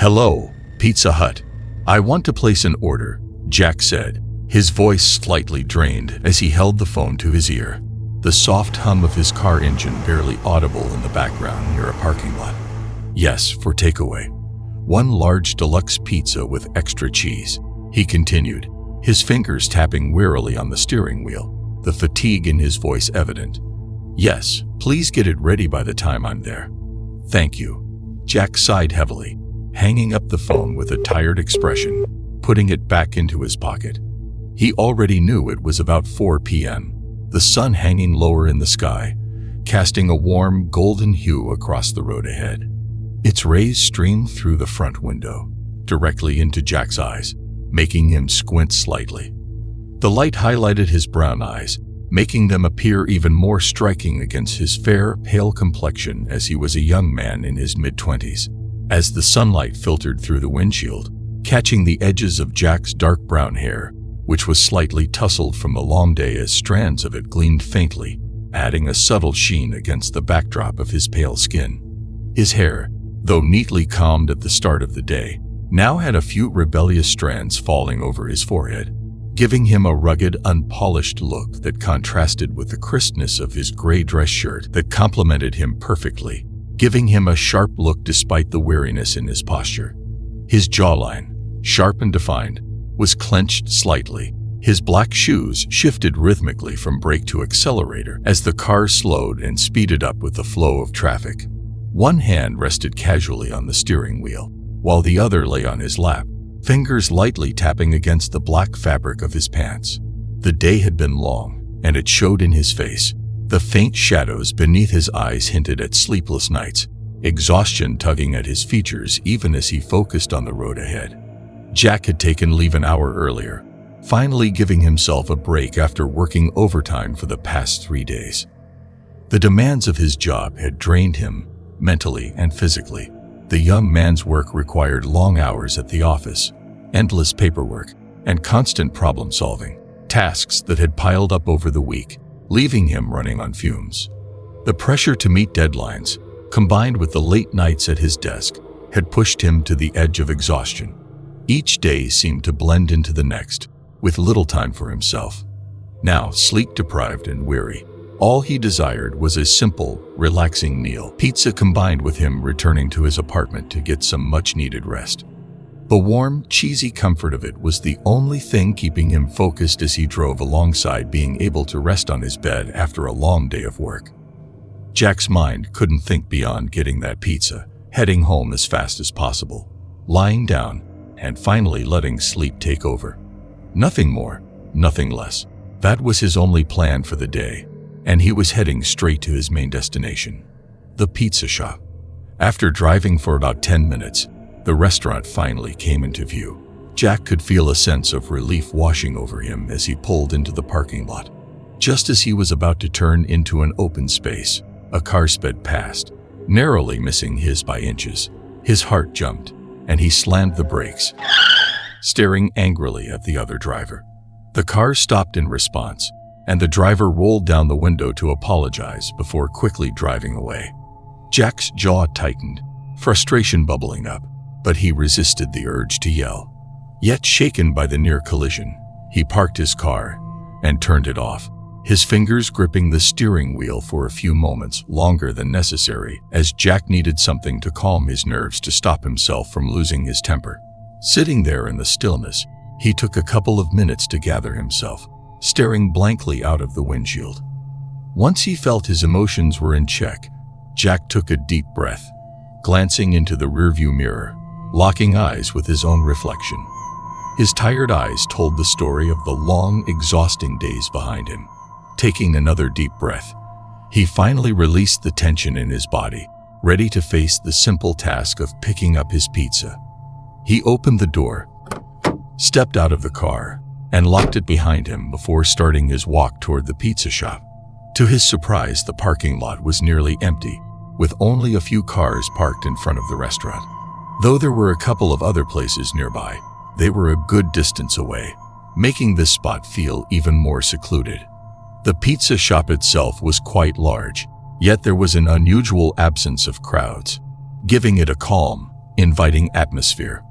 "Hello, Pizza Hut. I want to place an order," Jack said, his voice slightly drained as he held the phone to his ear, the soft hum of his car engine barely audible in the background near a parking lot. "Yes, for takeaway. One large deluxe pizza with extra cheese," he continued, his fingers tapping wearily on the steering wheel, the fatigue in his voice evident. "Yes, please get it ready by the time I'm there." "Thank you." Jack sighed heavily, hanging up the phone with a tired expression, putting it back into his pocket. He already knew it was about 4 p.m., the sun hanging lower in the sky, casting a warm golden hue across the road ahead. Its rays streamed through the front window, directly into Jack's eyes, making him squint slightly. The light highlighted his brown eyes, making them appear even more striking against his fair, pale complexion as he was a young man in his mid-20s. As the sunlight filtered through the windshield, catching the edges of Jack's dark brown hair, which was slightly tousled from the long day as strands of it gleamed faintly, adding a subtle sheen against the backdrop of his pale skin. His hair, though neatly combed at the start of the day, now had a few rebellious strands falling over his forehead, giving him a rugged, unpolished look that contrasted with the crispness of his gray dress shirt that complemented him perfectly, giving him a sharp look despite the weariness in his posture. His jawline, sharp and defined, was clenched slightly. His black shoes shifted rhythmically from brake to accelerator as the car slowed and speeded up with the flow of traffic. One hand rested casually on the steering wheel, while the other lay on his lap, fingers lightly tapping against the black fabric of his pants. The day had been long, and it showed in his face. The faint shadows beneath his eyes hinted at sleepless nights, exhaustion tugging at his features even as he focused on the road ahead. Jack had taken leave an hour earlier, finally giving himself a break after working overtime for the past 3 days. The demands of his job had drained him, mentally and physically. The young man's work required long hours at the office, endless paperwork, and constant problem-solving, tasks that had piled up over the week, leaving him running on fumes. The pressure to meet deadlines, combined with the late nights at his desk, had pushed him to the edge of exhaustion. Each day seemed to blend into the next, with little time for himself. Now, sleep-deprived and weary, all he desired was a simple, relaxing meal, pizza combined with him returning to his apartment to get some much-needed rest. The warm, cheesy comfort of it was the only thing keeping him focused as he drove alongside being able to rest on his bed after a long day of work. Jack's mind couldn't think beyond getting that pizza, heading home as fast as possible, lying down, and finally letting sleep take over. Nothing more, nothing less. That was his only plan for the day, and he was heading straight to his main destination, the pizza shop. After driving for about 10 minutes, the restaurant finally came into view. Jack could feel a sense of relief washing over him as he pulled into the parking lot. Just as he was about to turn into an open space, a car sped past, narrowly missing his by inches. His heart jumped, and he slammed the brakes, staring angrily at the other driver. The car stopped in response, and the driver rolled down the window to apologize before quickly driving away. Jack's jaw tightened, frustration bubbling up, but he resisted the urge to yell. Yet shaken by the near collision, he parked his car and turned it off, his fingers gripping the steering wheel for a few moments longer than necessary as Jack needed something to calm his nerves to stop himself from losing his temper. Sitting there in the stillness, he took a couple of minutes to gather himself, staring blankly out of the windshield. Once he felt his emotions were in check, Jack took a deep breath, glancing into the rearview mirror, locking eyes with his own reflection. His tired eyes told the story of the long, exhausting days behind him. Taking another deep breath, he finally released the tension in his body, ready to face the simple task of picking up his pizza. He opened the door, stepped out of the car, and locked it behind him before starting his walk toward the pizza shop. To his surprise, the parking lot was nearly empty, with only a few cars parked in front of the restaurant. Though there were a couple of other places nearby, they were a good distance away, making this spot feel even more secluded. The pizza shop itself was quite large, yet there was an unusual absence of crowds, giving it a calm, inviting atmosphere.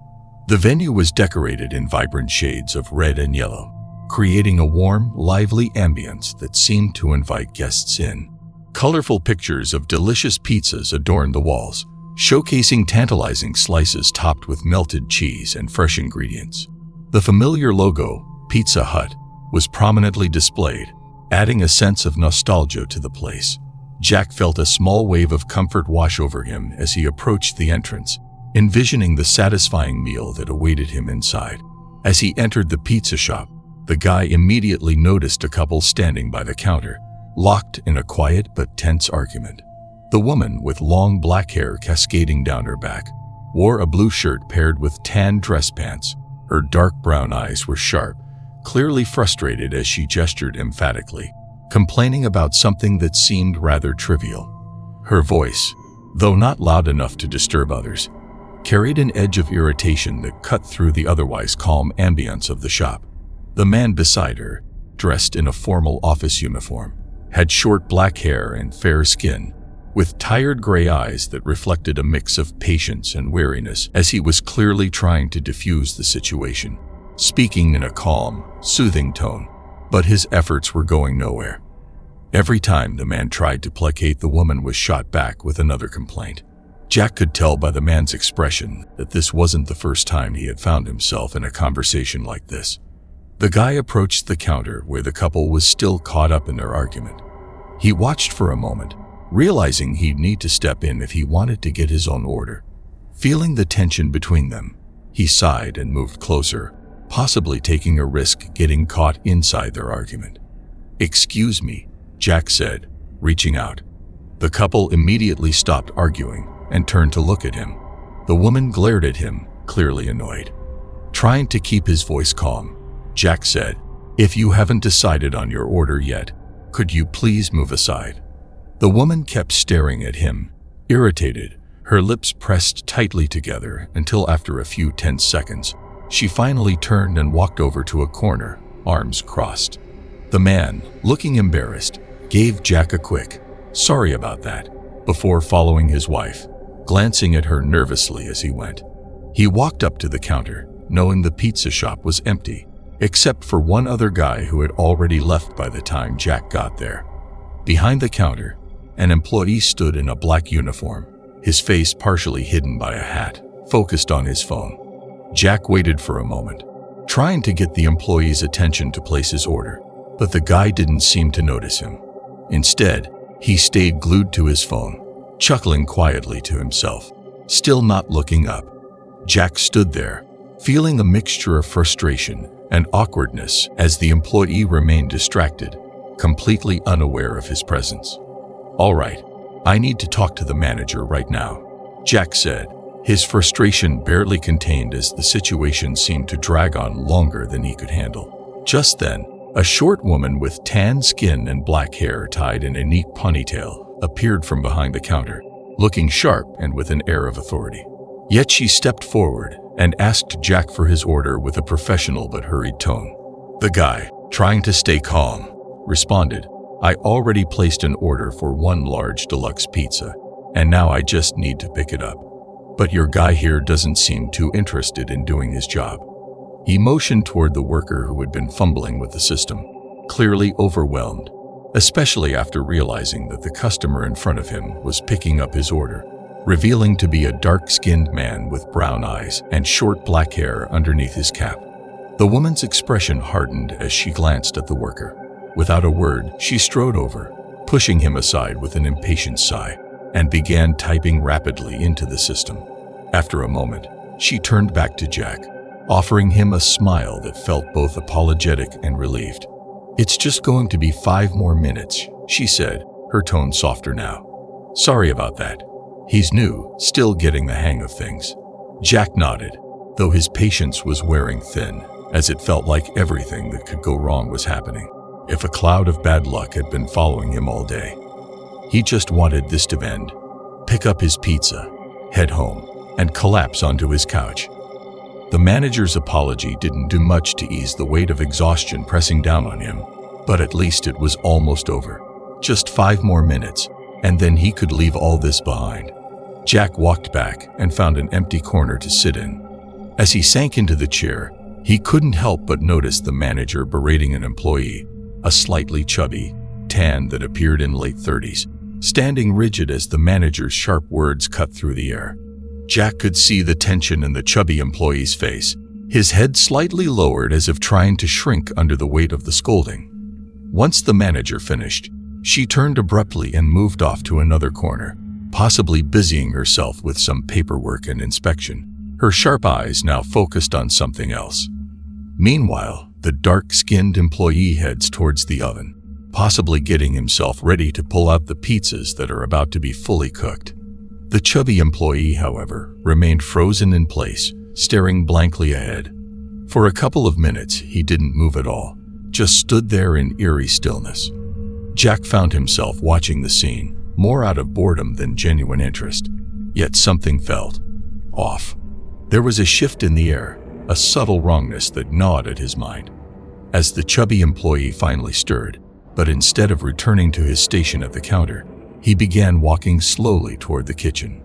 The venue was decorated in vibrant shades of red and yellow, creating a warm, lively ambience that seemed to invite guests in. Colorful pictures of delicious pizzas adorned the walls, showcasing tantalizing slices topped with melted cheese and fresh ingredients. The familiar logo, Pizza Hut, was prominently displayed, adding a sense of nostalgia to the place. Jack felt a small wave of comfort wash over him as he approached the entrance, envisioning the satisfying meal that awaited him inside. As he entered the pizza shop, the guy immediately noticed a couple standing by the counter, locked in a quiet but tense argument. The woman, with long black hair cascading down her back, wore a blue shirt paired with tan dress pants. Her dark brown eyes were sharp, clearly frustrated as she gestured emphatically, complaining about something that seemed rather trivial. Her voice, though not loud enough to disturb others, carried an edge of irritation that cut through the otherwise calm ambience of the shop. The man beside her, dressed in a formal office uniform, had short black hair and fair skin, with tired gray eyes that reflected a mix of patience and weariness as he was clearly trying to diffuse the situation, speaking in a calm, soothing tone. But his efforts were going nowhere. Every time the man tried to placate, the woman was shot back with another complaint. Jack could tell by the man's expression that this wasn't the first time he had found himself in a conversation like this. The guy approached the counter where the couple was still caught up in their argument. He watched for a moment, realizing he'd need to step in if he wanted to get his own order. Feeling the tension between them, he sighed and moved closer, possibly taking a risk getting caught inside their argument. "Excuse me," Jack said, reaching out. The couple immediately stopped arguing and turned to look at him. The woman glared at him, clearly annoyed. Trying to keep his voice calm, Jack said, "If you haven't decided on your order yet, could you please move aside?" The woman kept staring at him, irritated, her lips pressed tightly together until after a few tense seconds, she finally turned and walked over to a corner, arms crossed. The man, looking embarrassed, gave Jack a quick, "Sorry about that," before following his wife, glancing at her nervously as he went. He walked up to the counter, knowing the pizza shop was empty, except for one other guy who had already left by the time Jack got there. Behind the counter, an employee stood in a black uniform, his face partially hidden by a hat, focused on his phone. Jack waited for a moment, trying to get the employee's attention to place his order, but the guy didn't seem to notice him. Instead, he stayed glued to his phone, chuckling quietly to himself, still not looking up. Jack stood there, feeling a mixture of frustration and awkwardness as the employee remained distracted, completely unaware of his presence. "All right, I need to talk to the manager right now," Jack said, his frustration barely contained as the situation seemed to drag on longer than he could handle. Just then, a short woman with tan skin and black hair tied in a neat ponytail appeared from behind the counter, looking sharp and with an air of authority. Yet she stepped forward and asked Jack for his order with a professional but hurried tone. The guy, trying to stay calm, responded, "I already placed an order for one large deluxe pizza, and now I just need to pick it up. But your guy here doesn't seem too interested in doing his job." He motioned toward the worker who had been fumbling with the system, clearly overwhelmed, especially after realizing that the customer in front of him was picking up his order, revealing to be a dark-skinned man with brown eyes and short black hair underneath his cap. The woman's expression hardened as she glanced at the worker. Without a word, she strode over, pushing him aside with an impatient sigh, and began typing rapidly into the system. After a moment, she turned back to Jack, offering him a smile that felt both apologetic and relieved. "It's just going to be 5 more minutes," she said, her tone softer now. "Sorry about that." He's new, still getting the hang of things. Jack nodded, though his patience was wearing thin, as it felt like everything that could go wrong was happening. If a cloud of bad luck had been following him all day. He just wanted this to end, pick up his pizza, head home, and collapse onto his couch. The manager's apology didn't do much to ease the weight of exhaustion pressing down on him, but at least it was almost over. Just 5 more minutes, and then he could leave all this behind. Jack walked back and found an empty corner to sit in. As he sank into the chair, he couldn't help but notice the manager berating an employee, a slightly chubby, tan that appeared in late 30s, standing rigid as the manager's sharp words cut through the air. Jack could see the tension in the chubby employee's face, his head slightly lowered as if trying to shrink under the weight of the scolding. Once the manager finished, she turned abruptly and moved off to another corner, possibly busying herself with some paperwork and inspection, her sharp eyes now focused on something else. Meanwhile, the dark-skinned employee heads towards the oven, possibly getting himself ready to pull out the pizzas that are about to be fully cooked. The chubby employee, however, remained frozen in place, staring blankly ahead. For a couple of minutes, he didn't move at all, just stood there in eerie stillness. Jack found himself watching the scene, more out of boredom than genuine interest. Yet something felt off. There was a shift in the air, a subtle wrongness that gnawed at his mind. As the chubby employee finally stirred, but instead of returning to his station at the counter, he began walking slowly toward the kitchen.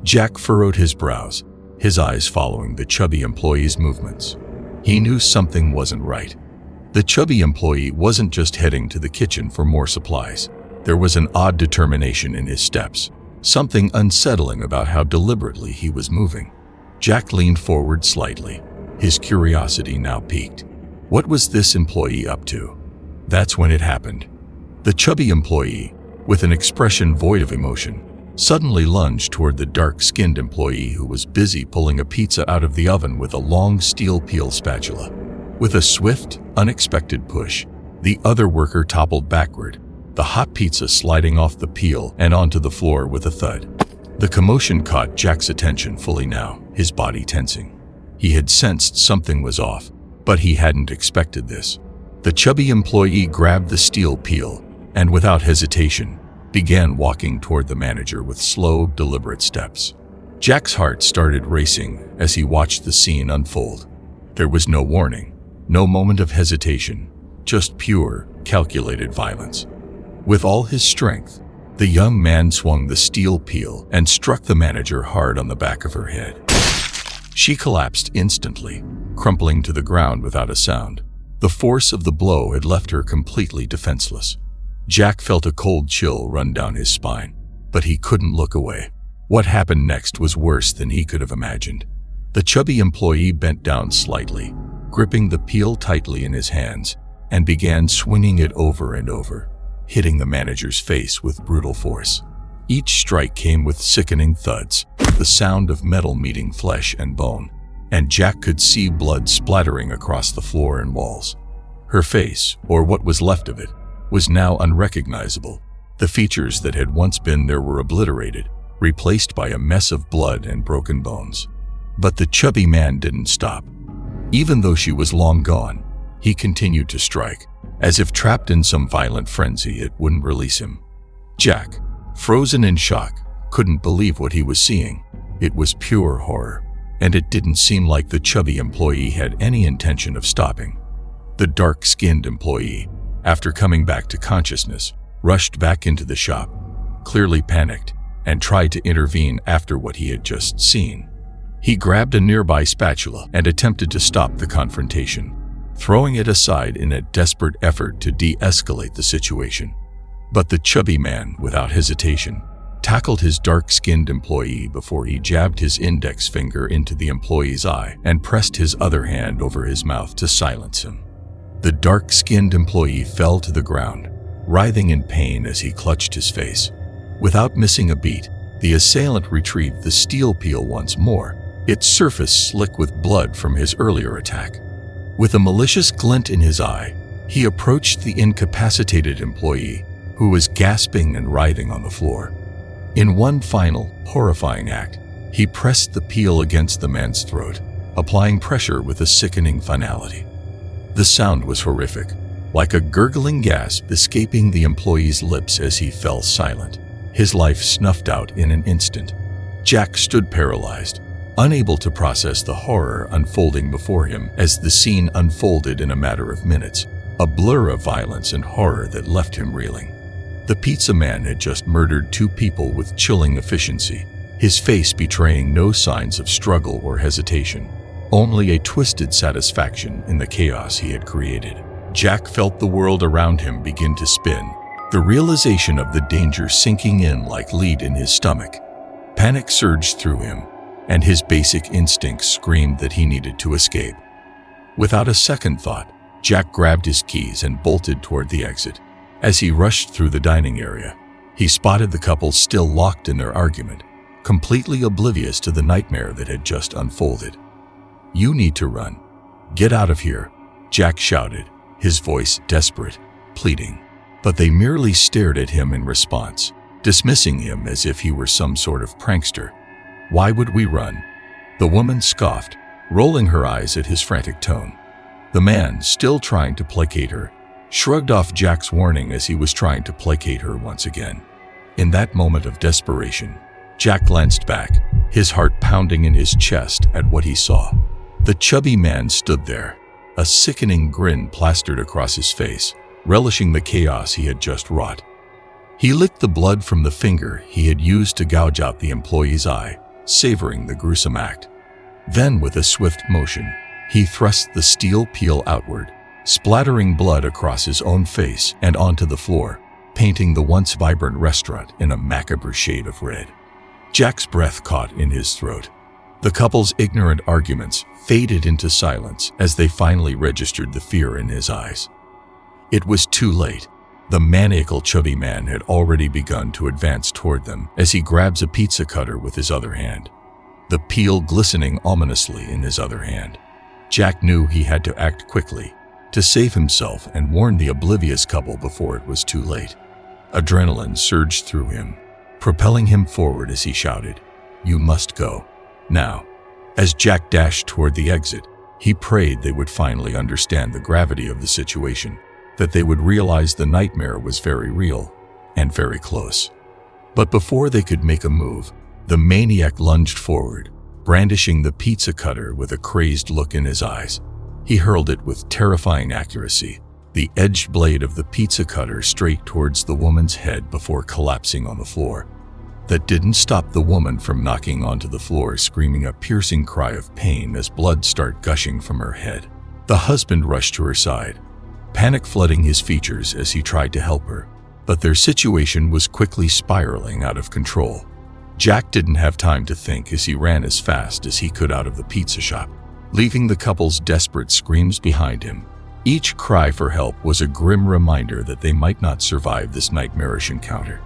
Jack furrowed his brows, his eyes following the chubby employee's movements. He knew something wasn't right. The chubby employee wasn't just heading to the kitchen for more supplies. There was an odd determination in his steps, something unsettling about how deliberately he was moving. Jack leaned forward slightly, his curiosity now piqued. What was this employee up to? That's when it happened. The chubby employee, with an expression void of emotion, suddenly lunged toward the dark-skinned employee who was busy pulling a pizza out of the oven with a long steel peel spatula. With a swift, unexpected push, the other worker toppled backward, the hot pizza sliding off the peel and onto the floor with a thud. The commotion caught Jack's attention fully now, his body tensing. He had sensed something was off, but he hadn't expected this. The chubby employee grabbed the steel peel and, without hesitation, began walking toward the manager with slow, deliberate steps. Jack's heart started racing as he watched the scene unfold. There was no warning, no moment of hesitation, just pure, calculated violence. With all his strength, the young man swung the steel peel and struck the manager hard on the back of her head. She collapsed instantly, crumpling to the ground without a sound. The force of the blow had left her completely defenseless. Jack felt a cold chill run down his spine, but he couldn't look away. What happened next was worse than he could have imagined. The chubby employee bent down slightly, gripping the peel tightly in his hands, and began swinging it over and over, hitting the manager's face with brutal force. Each strike came with sickening thuds, the sound of metal meeting flesh and bone, and Jack could see blood splattering across the floor and walls. Her face, or what was left of it, was now unrecognizable. The features that had once been there were obliterated, replaced by a mess of blood and broken bones. But the chubby man didn't stop. Even though she was long gone, he continued to strike, as if trapped in some violent frenzy it wouldn't release him. Jack, frozen in shock, couldn't believe what he was seeing. It was pure horror, and it didn't seem like the chubby employee had any intention of stopping. The dark-skinned employee, after coming back to consciousness, rushed back into the shop, clearly panicked, and tried to intervene after what he had just seen. He grabbed a nearby spatula and attempted to stop the confrontation, throwing it aside in a desperate effort to de-escalate the situation. But the chubby man, without hesitation, tackled his dark-skinned employee before he jabbed his index finger into the employee's eye and pressed his other hand over his mouth to silence him. The dark-skinned employee fell to the ground, writhing in pain as he clutched his face. Without missing a beat, the assailant retrieved the steel peel once more, its surface slick with blood from his earlier attack. With a malicious glint in his eye, he approached the incapacitated employee, who was gasping and writhing on the floor. In one final, horrifying act, he pressed the peel against the man's throat, applying pressure with a sickening finality. The sound was horrific, like a gurgling gasp escaping the employee's lips as he fell silent, his life snuffed out in an instant. Jack stood paralyzed, unable to process the horror unfolding before him as the scene unfolded in a matter of minutes, a blur of violence and horror that left him reeling. The pizza man had just murdered two people with chilling efficiency, his face betraying no signs of struggle or hesitation, only a twisted satisfaction in the chaos he had created. Jack felt the world around him begin to spin, the realization of the danger sinking in like lead in his stomach. Panic surged through him, and his basic instincts screamed that he needed to escape. Without a second thought, Jack grabbed his keys and bolted toward the exit. As he rushed through the dining area, he spotted the couple still locked in their argument, completely oblivious to the nightmare that had just unfolded. "You need to run. Get out of here," Jack shouted, his voice desperate, pleading. But they merely stared at him in response, dismissing him as if he were some sort of prankster. "Why would we run?" The woman scoffed, rolling her eyes at his frantic tone. The man, still trying to placate her, shrugged off Jack's warning as he was trying to placate her once again. In that moment of desperation, Jack glanced back, his heart pounding in his chest at what he saw. The chubby man stood there, a sickening grin plastered across his face, relishing the chaos he had just wrought. He licked the blood from the finger he had used to gouge out the employee's eye, savoring the gruesome act. Then, with a swift motion, he thrust the steel peel outward, splattering blood across his own face and onto the floor, painting the once vibrant restaurant in a macabre shade of red. Jack's breath caught in his throat. The couple's ignorant arguments faded into silence as they finally registered the fear in his eyes. It was too late. The maniacal chubby man had already begun to advance toward them as he grabs a pizza cutter with his other hand, the peel glistening ominously in his other hand. Jack knew he had to act quickly, to save himself and warn the oblivious couple before it was too late. Adrenaline surged through him, propelling him forward as he shouted, "You must go, now." As Jack dashed toward the exit, he prayed they would finally understand the gravity of the situation, that they would realize the nightmare was very real and very close. But before they could make a move, the maniac lunged forward, brandishing the pizza cutter with a crazed look in his eyes. He hurled it with terrifying accuracy, the edged blade of the pizza cutter straight towards the woman's head before collapsing on the floor. That didn't stop the woman from knocking onto the floor, screaming a piercing cry of pain as blood started gushing from her head. The husband rushed to her side, panic flooding his features as he tried to help her, but their situation was quickly spiraling out of control. Jack didn't have time to think as he ran as fast as he could out of the pizza shop, leaving the couple's desperate screams behind him. Each cry for help was a grim reminder that they might not survive this nightmarish encounter,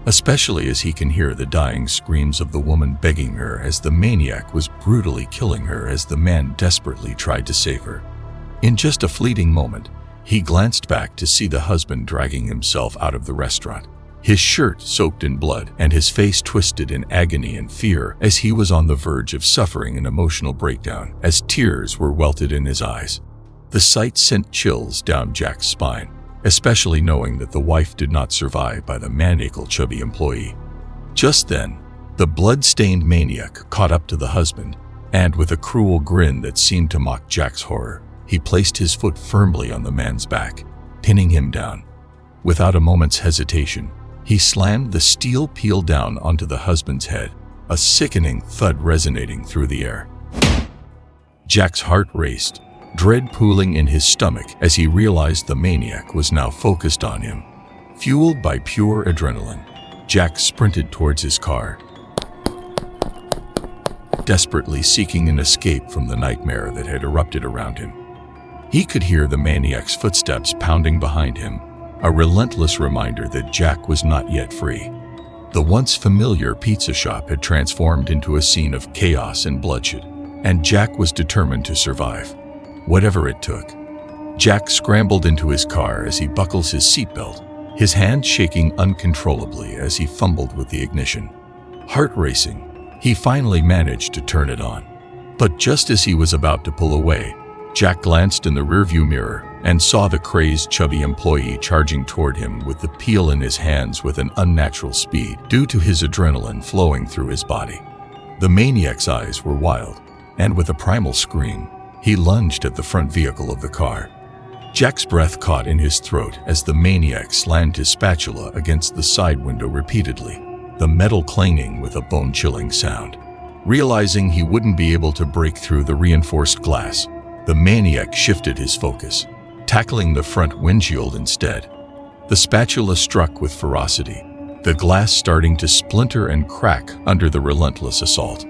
especially as he can hear the dying screams of the woman begging her as the maniac was brutally killing her as the man desperately tried to save her. In just a fleeting moment, he glanced back to see the husband dragging himself out of the restaurant, his shirt soaked in blood and his face twisted in agony and fear as he was on the verge of suffering an emotional breakdown as tears were welted in his eyes. The sight sent chills down Jack's spine, especially knowing that the wife did not survive by the maniacal chubby employee. Just then, the blood-stained maniac caught up to the husband, and with a cruel grin that seemed to mock Jack's horror, he placed his foot firmly on the man's back, pinning him down. Without a moment's hesitation, he slammed the steel peel down onto the husband's head, a sickening thud resonating through the air. Jack's heart raced, dread pooling in his stomach as he realized the maniac was now focused on him. Fueled by pure adrenaline, Jack sprinted towards his car, desperately seeking an escape from the nightmare that had erupted around him. He could hear the maniac's footsteps pounding behind him, a relentless reminder that Jack was not yet free. The once familiar pizza shop had transformed into a scene of chaos and bloodshed, and Jack was determined to survive, whatever it took. Jack scrambled into his car as he buckles his seatbelt, his hand shaking uncontrollably as he fumbled with the ignition. Heart racing, he finally managed to turn it on. But just as he was about to pull away, Jack glanced in the rearview mirror and saw the crazed chubby employee charging toward him with the peel in his hands with an unnatural speed due to his adrenaline flowing through his body. The maniac's eyes were wild, and with a primal scream, he lunged at the front vehicle of the car. Jack's breath caught in his throat as the maniac slammed his spatula against the side window repeatedly, the metal clanging with a bone-chilling sound. Realizing he wouldn't be able to break through the reinforced glass, the maniac shifted his focus, tackling the front windshield instead. The spatula struck with ferocity, the glass starting to splinter and crack under the relentless assault.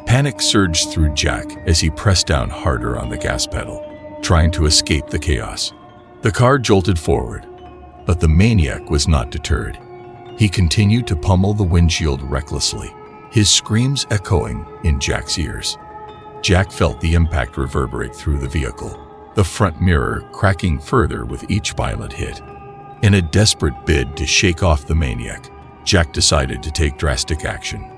Panic surged through Jack as he pressed down harder on the gas pedal, trying to escape the chaos. The car jolted forward, but the maniac was not deterred. He continued to pummel the windshield recklessly, his screams echoing in Jack's ears. Jack felt the impact reverberate through the vehicle, the front mirror cracking further with each violent hit. In a desperate bid to shake off the maniac, Jack decided to take drastic action.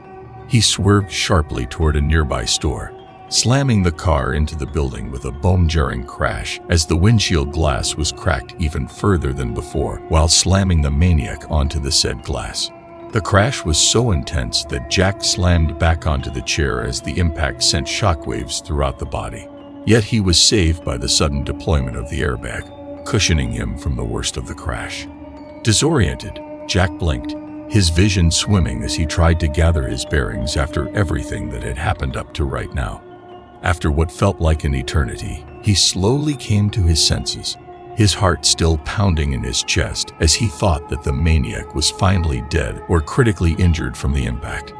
He swerved sharply toward a nearby store, slamming the car into the building with a bone-jarring crash as the windshield glass was cracked even further than before while slamming the maniac onto the said glass. The crash was so intense that Jack slammed back onto the chair as the impact sent shockwaves throughout the body. Yet he was saved by the sudden deployment of the airbag, cushioning him from the worst of the crash. Disoriented, Jack blinked, his vision swimming as he tried to gather his bearings after everything that had happened up to right now. After what felt like an eternity, he slowly came to his senses, his heart still pounding in his chest as he thought that the maniac was finally dead or critically injured from the impact.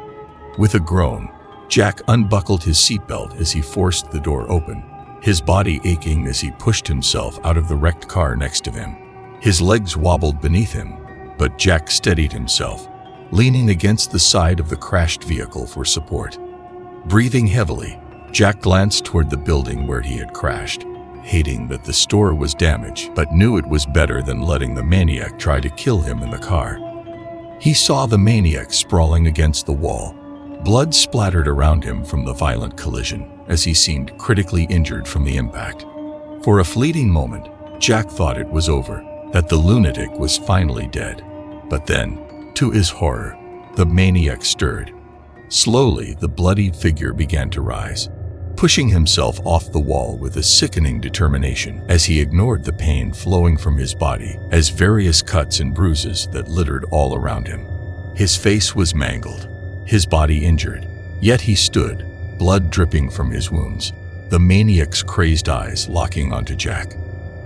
With a groan, Jack unbuckled his seatbelt as he forced the door open, his body aching as he pushed himself out of the wrecked car next to him. His legs wobbled beneath him, but Jack steadied himself, leaning against the side of the crashed vehicle for support. Breathing heavily, Jack glanced toward the building where he had crashed, hating that the store was damaged, but knew it was better than letting the maniac try to kill him in the car. He saw the maniac sprawling against the wall, blood splattered around him from the violent collision as he seemed critically injured from the impact. For a fleeting moment, Jack thought it was over, that the lunatic was finally dead. But then, to his horror, the maniac stirred. Slowly, the bloodied figure began to rise, pushing himself off the wall with a sickening determination as he ignored the pain flowing from his body as various cuts and bruises that littered all around him. His face was mangled, his body injured, yet he stood, blood dripping from his wounds, the maniac's crazed eyes locking onto Jack.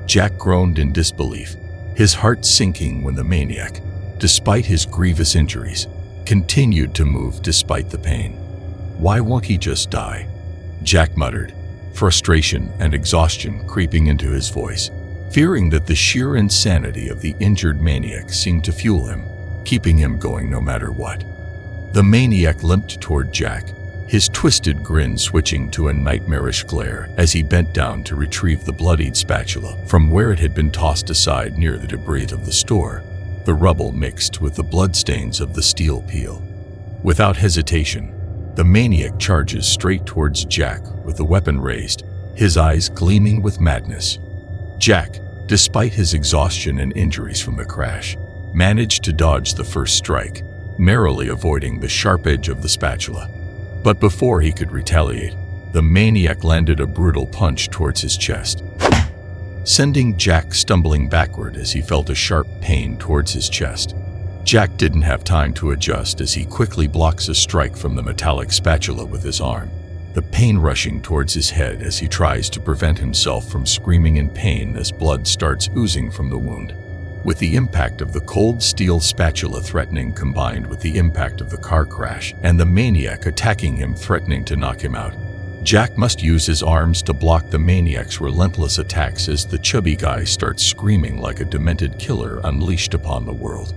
Jack groaned in disbelief, his heart sinking when the maniac, despite his grievous injuries, continued to move despite the pain. "Why won't he just die?" Jack muttered, frustration and exhaustion creeping into his voice, fearing that the sheer insanity of the injured maniac seemed to fuel him, keeping him going no matter what. The maniac limped toward Jack, his twisted grin switching to a nightmarish glare as he bent down to retrieve the bloodied spatula from where it had been tossed aside near the debris of the store, the rubble mixed with the bloodstains of the steel peel. Without hesitation, the maniac charges straight towards Jack with the weapon raised, his eyes gleaming with madness. Jack, despite his exhaustion and injuries from the crash, managed to dodge the first strike, narrowly avoiding the sharp edge of the spatula. But before he could retaliate, the maniac landed a brutal punch towards his chest, sending Jack stumbling backward as he felt a sharp pain towards his chest. Jack didn't have time to adjust as he quickly blocks a strike from the metallic spatula with his arm, the pain rushing towards his head as he tries to prevent himself from screaming in pain as blood starts oozing from the wound. With the impact of the cold steel spatula threatening combined with the impact of the car crash and the maniac attacking him threatening to knock him out, Jack must use his arms to block the maniac's relentless attacks as the chubby guy starts screaming like a demented killer unleashed upon the world.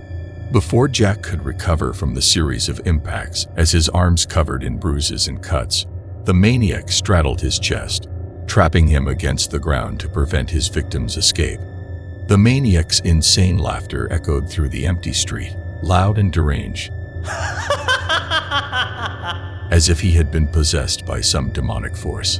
Before Jack could recover from the series of impacts as his arms covered in bruises and cuts, the maniac straddled his chest, trapping him against the ground to prevent his victim's escape. The maniac's insane laughter echoed through the empty street, loud and deranged, as if he had been possessed by some demonic force.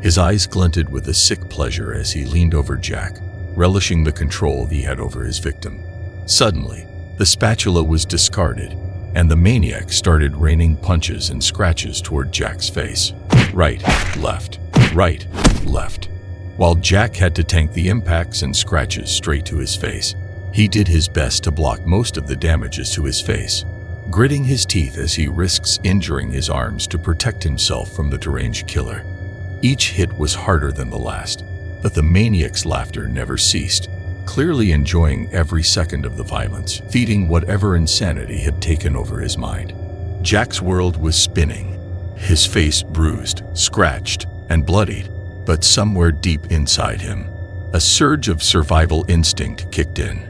His eyes glinted with a sick pleasure as he leaned over Jack, relishing the control he had over his victim. Suddenly, the spatula was discarded, and the maniac started raining punches and scratches toward Jack's face. Right, left, right, left. While Jack had to tank the impacts and scratches straight to his face, he did his best to block most of the damages to his face. gritting his teeth as he risks injuring his arms to protect himself from the deranged killer. Each hit was harder than the last, but the maniac's laughter never ceased, clearly enjoying every second of the violence, feeding whatever insanity had taken over his mind. Jack's world was spinning, his face bruised, scratched, and bloodied, but somewhere deep inside him, a surge of survival instinct kicked in.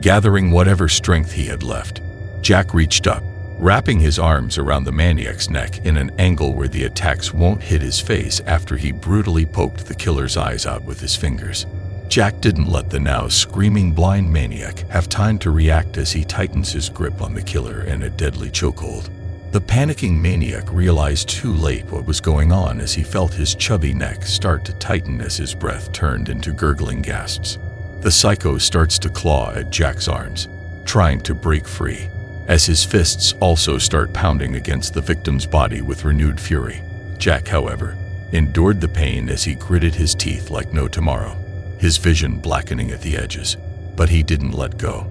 Gathering whatever strength he had left, Jack reached up, wrapping his arms around the maniac's neck in an angle where the attacks won't hit his face after he brutally poked the killer's eyes out with his fingers. Jack didn't let the now screaming blind maniac have time to react as he tightens his grip on the killer in a deadly chokehold. The panicking maniac realized too late what was going on as he felt his chubby neck start to tighten as his breath turned into gurgling gasps. The psycho starts to claw at Jack's arms, trying to break free, as his fists also start pounding against the victim's body with renewed fury. Jack, however, endured the pain as he gritted his teeth like no tomorrow, his vision blackening at the edges, but he didn't let go.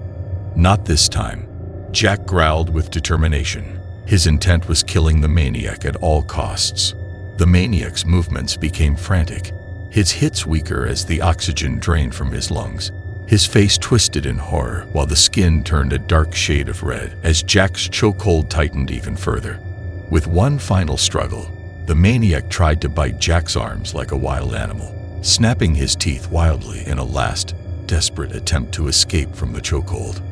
Not this time. Jack growled with determination. His intent was killing the maniac at all costs. The maniac's movements became frantic, his hits weaker as the oxygen drained from his lungs. His face twisted in horror while the skin turned a dark shade of red as Jack's chokehold tightened even further. With one final struggle, the maniac tried to bite Jack's arms like a wild animal, snapping his teeth wildly in a last, desperate attempt to escape from the chokehold.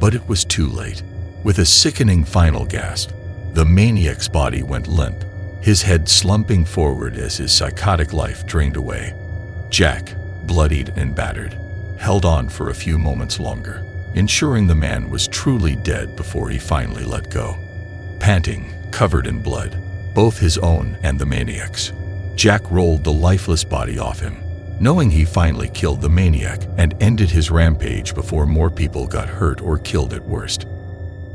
But it was too late. With a sickening final gasp, the maniac's body went limp, his head slumping forward as his psychotic life drained away. Jack, bloodied and battered, held on for a few moments longer, ensuring the man was truly dead before he finally let go. Panting, covered in blood, both his own and the maniac's, Jack rolled the lifeless body off him, knowing he finally killed the maniac and ended his rampage before more people got hurt or killed at worst.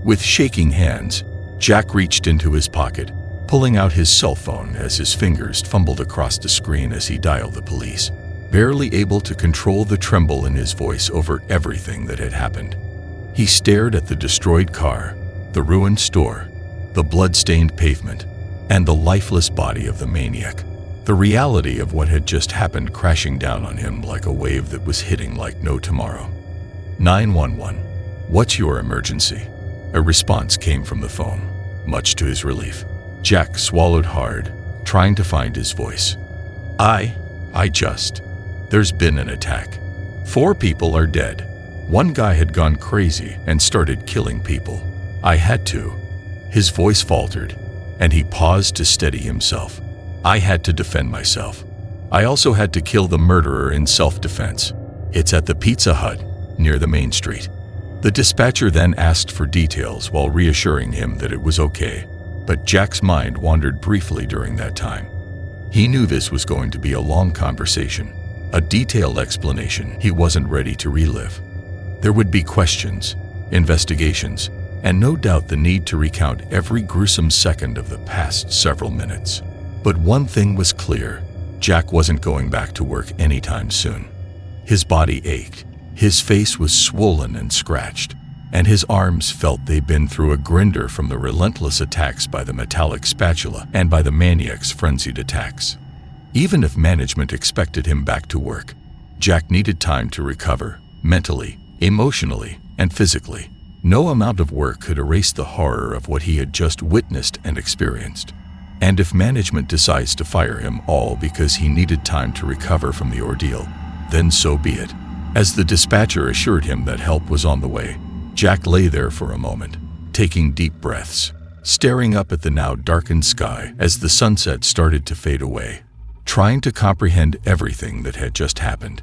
With shaking hands, Jack reached into his pocket, pulling out his cell phone as his fingers fumbled across the screen as he dialed the police, barely able to control the tremble in his voice over everything that had happened. He stared at the destroyed car, the ruined store, the blood-stained pavement, and the lifeless body of the maniac. The reality of what had just happened crashing down on him like a wave that was hitting like no tomorrow. 911. What's your emergency? A response came from the phone, much to his relief. Jack swallowed hard, trying to find his voice. There's been an attack. 4 people are dead. One guy had gone crazy and started killing people. I had to. His voice faltered, and he paused to steady himself. I had to defend myself. I also had to kill the murderer in self-defense. It's at the Pizza Hut, near the main street. The dispatcher then asked for details while reassuring him that it was okay, but Jack's mind wandered briefly during that time. He knew this was going to be a long conversation, a detailed explanation he wasn't ready to relive. There would be questions, investigations, and no doubt the need to recount every gruesome second of the past several minutes. But one thing was clear: Jack wasn't going back to work anytime soon. His body ached, his face was swollen and scratched, and his arms felt they'd been through a grinder from the relentless attacks by the metallic spatula and by the maniac's frenzied attacks. Even if management expected him back to work, Jack needed time to recover, mentally, emotionally, and physically. No amount of work could erase the horror of what he had just witnessed and experienced. And if management decides to fire him all because he needed time to recover from the ordeal, then so be it. As the dispatcher assured him that help was on the way, Jack lay there for a moment, taking deep breaths, staring up at the now darkened sky as the sunset started to fade away, trying to comprehend everything that had just happened.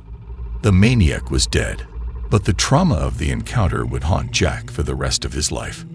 The maniac was dead, but the trauma of the encounter would haunt Jack for the rest of his life.